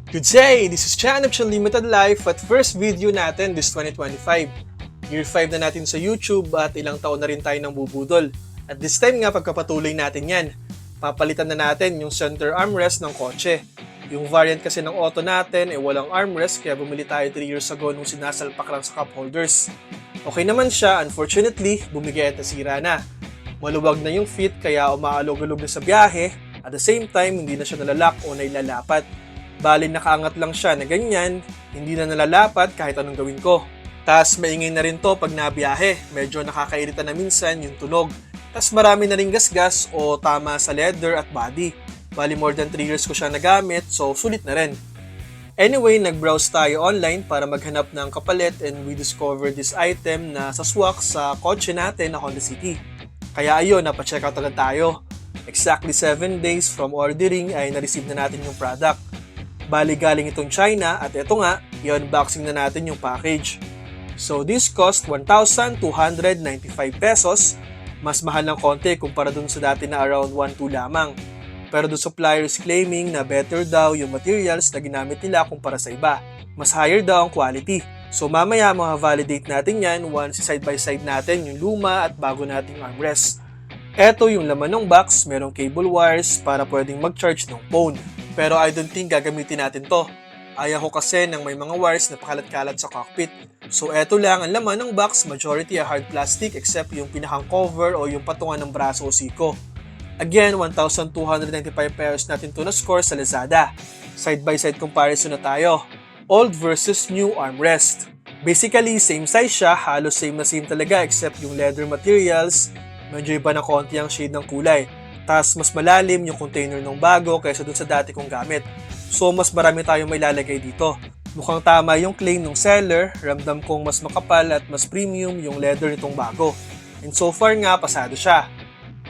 Good day! This is Chan of Chan Limited Life at first video natin this 2025. Year 5 na natin sa YouTube at ilang taon na rin tayo ng bubudol. At this time nga pagkapatuloy natin yan, papalitan na natin yung center armrest ng kotse. Yung variant kasi ng auto natin ay walang armrest kaya bumili tayo 3 years ago nung sinasalpak lang sa cup holders. Okay naman siya, unfortunately, bumigay at nasira na. Maluwag na yung fit kaya umaalog-alog na sa biyahe, at the same time hindi na siya nalalak o nailalapat. Bali nakaangat lang siya na ganyan, hindi na nalalapat kahit anong gawin ko. Tas maingay na rin to pag nabiyahe, medyo nakakairita na minsan yung tunog. Tas marami na rin gasgas o tama sa leather at body. Bali more than 3 years ko siya nagamit, so sulit na rin. Anyway, nag-browse tayo online para maghanap ng kapalit and we discovered this item na sa swak sa kotse natin na Honda City. Kaya ayun, napacheck out agad tayo. Exactly 7 days from ordering ay na-receive na natin yung product. Bali galing itong China at ito nga, i-unboxing na natin yung package. So this cost 1,295 pesos. Mas mahal ng konti kumpara dun sa dati na around 1,200 lamang. Pero the suppliers claiming na better daw yung materials na ginamit nila kumpara sa iba. Mas higher daw ang quality. So mamaya mga-validate natin yan once side by side natin yung luma at bago nating armrest. Ito yung laman ng box, merong cable wires para pwedeng mag-charge ng phone. Pero I don't think gagamitin natin to. Ayaw ko kasi ng may mga wires na pakalat-kalat sa cockpit. So eto lang ang laman ng box, majority ay hard plastic except yung pinakang cover o yung patungan ng braso o siko. Again, 1,295 pesos natin to na score sa Lazada. Side by side comparison na tayo. Old versus new armrest. Basically, same size siya, halos same na same talaga except yung leather materials, medyo iba na konti ang shade ng kulay. Tas mas malalim yung container ng bago kaysa dun sa dati kong gamit. So mas marami tayong may lalagay dito. Mukhang tama yung claim ng seller, ramdam kong mas makapal at mas premium yung leather nitong bago. And so far nga, pasado siya.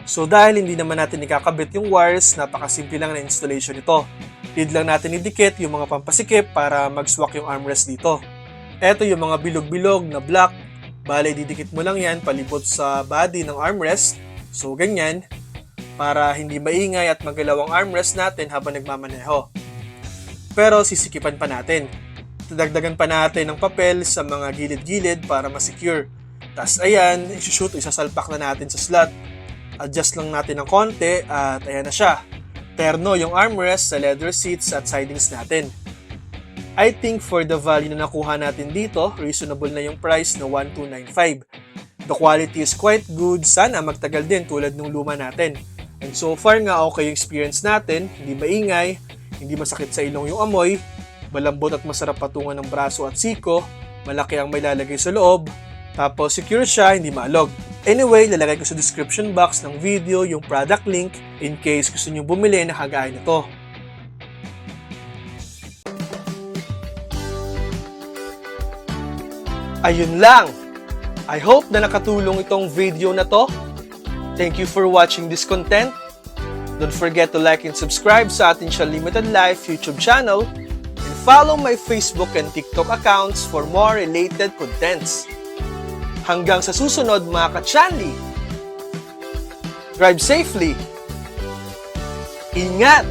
So dahil hindi naman natin ikakabit yung wires, napakasimple lang na installation nito. Need lang natin idikit yung mga pampasikip para mag-swak yung armrest dito. Eto yung mga bilog-bilog na black. Bale, didikit mo lang yan palibot sa body ng armrest. So ganyan. Para hindi maingay at magalaw ang armrest natin habang nagmamaneho. Pero sisikipan pa natin. Dagdagan pa natin ng papel sa mga gilid-gilid para ma-secure. Tas ayan, isushoot, isasalpak na natin sa slot. Adjust lang natin ng konti at ayan na siya. Terno yung armrest sa leather seats at sidings natin. I think for the value na nakuha natin dito, reasonable na yung price na 1,295. The quality is quite good, sana magtagal din tulad ng luma natin. And so far nga okay yung experience natin, hindi maingay, hindi masakit sa ilong yung amoy, malambot at masarap patungan ng braso at siko, malaki ang may lalagay sa loob, tapos secure siya, hindi maalog. Anyway, lalagay ko sa description box ng video yung product link in case gusto nyo bumili na kagaya nito. Ayun lang! I hope na nakatulong itong video na to. Thank you for watching this content. Don't forget to like and subscribe sa ating Chan Limited Life YouTube channel and follow my Facebook and TikTok accounts for more related contents. Hanggang sa susunod mga ka-Chanli! Drive safely! Ingat!